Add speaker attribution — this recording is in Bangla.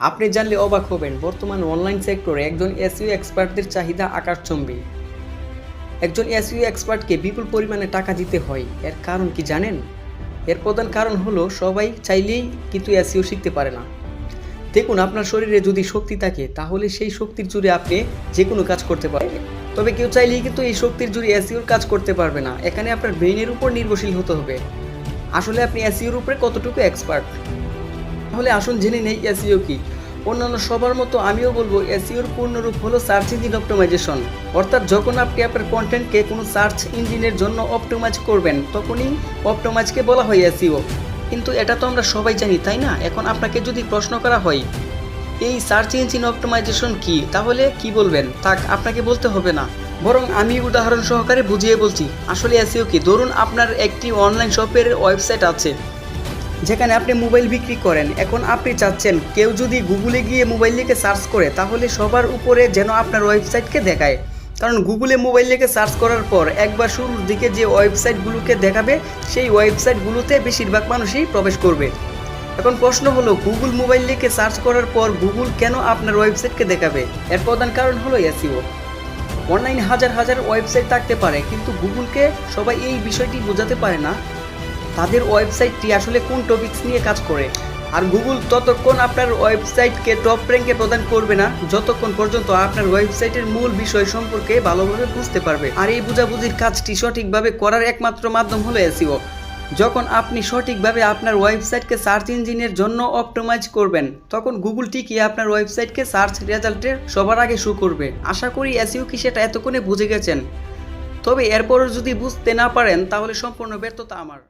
Speaker 1: আপনি জানলে অবাক হবেন, বর্তমান অনলাইন সেক্টরে একজন এসইও এক্সপার্টদের চাহিদা আকাশচুম্বী। একজন এসইও এক্সপার্টকে বিপুল পরিমাণে টাকা দিতে হয়। এর কারণ কি জানেন? এর প্রধান কারণ হলো সবাই চাইলেই কিন্তু এসইও শিখতে পারে না। দেখুন, আপনার শরীরে যদি শক্তি থাকে তাহলে সেই শক্তির জোরে আপনি যে কোনো কাজ করতে পারেন। তবে কেউ চাইলেই কিন্তু এই শক্তির জোরে এসইওর কাজ করতে পারবে না। এখানে আপনার ব্রেইনের উপর নির্ভরশীল হতে হবে। আসলে আপনি এসইওর উপরে কতটুকু এক্সপার্ট। তাহলে আসুন জেনে নেই এসইও কি। অন্যান্য সবার মতো আমিও বলবো এসইওর পূর্ণরূপ হলো সার্চ ইঞ্জিন অপটিমাইজেশন। অর্থাৎ যখন আপনি আপনার কন্টেন্টকে কোনো সার্চ ইঞ্জিনের জন্য অপটিমাইজ করবেন তখনই অপটিমাইজকে বলা হয় এসইও। কিন্তু এটা তো আমরা সবাই জানি, তাই না? এখন আপনাকে যদি প্রশ্ন করা হয় এই সার্চ ইঞ্জিন অপটিমাইজেশন কি, তাহলে কি বলবেন? থাক, আপনাকে বলতে হবে না, বরং আমি উদাহরণ সহকারে বুঝিয়ে বলছি আসলে এসইও কি। ধরুন আপনার একটি অনলাইন শপের ওয়েবসাইট আছে যেখানে আপনি মোবাইল বিক্রি করেন। এখন আপনি চাচ্ছেন কেউ যদি গুগলে গিয়ে মোবাইল লিখে সার্চ করে তাহলে সবার উপরে যেন আপনার ওয়েবসাইটকে দেখায়। কারণ গুগলে মোবাইল লিখে সার্চ করার পর একবার শুরুর দিকে যে ওয়েবসাইটগুলোকে দেখাবে সেই ওয়েবসাইটগুলোতে বেশিরভাগ মানুষই প্রবেশ করবে। এখন প্রশ্ন হলো, গুগল মোবাইল লিখে সার্চ করার পর গুগল কেন আপনার ওয়েবসাইটকে দেখাবে? এর প্রধান কারণ হলো এসইও। অনলাইনে হাজার হাজার ওয়েবসাইট থাকতে পারে, কিন্তু গুগলকে সবাই এই বিষয়টি বোঝাতে পারে না তাদের ওয়েবসাইটটি আসলে কোন টপিকস নিয়ে কাজ করে। আর গুগল ততক্ষণ আপনার ওয়েবসাইটকে টপ র্যাঙ্কে প্রদান করবে না যতক্ষণ পর্যন্ত আপনার ওয়েবসাইটের মূল বিষয় সম্পর্কে ভালোভাবে বুঝতে পারবে। আর এই বোঝাবুঝির কাজটি সঠিকভাবে করার একমাত্র মাধ্যম হলো এসইও। যখন আপনি সঠিকভাবে আপনার ওয়েবসাইটকে সার্চ ইঞ্জিনের জন্য অপটিমাইজ করবেন তখন গুগল ঠিকই আপনার ওয়েবসাইটকে সার্চ রেজাল্টের সবার আগে শো করবে। আশা করি এসইও কি সেটা এতক্ষণে বুঝে গেছেন। তবে এরপরও যদি বুঝতে না পারেন তাহলে সম্পূর্ণ ব্যর্থতা আমার।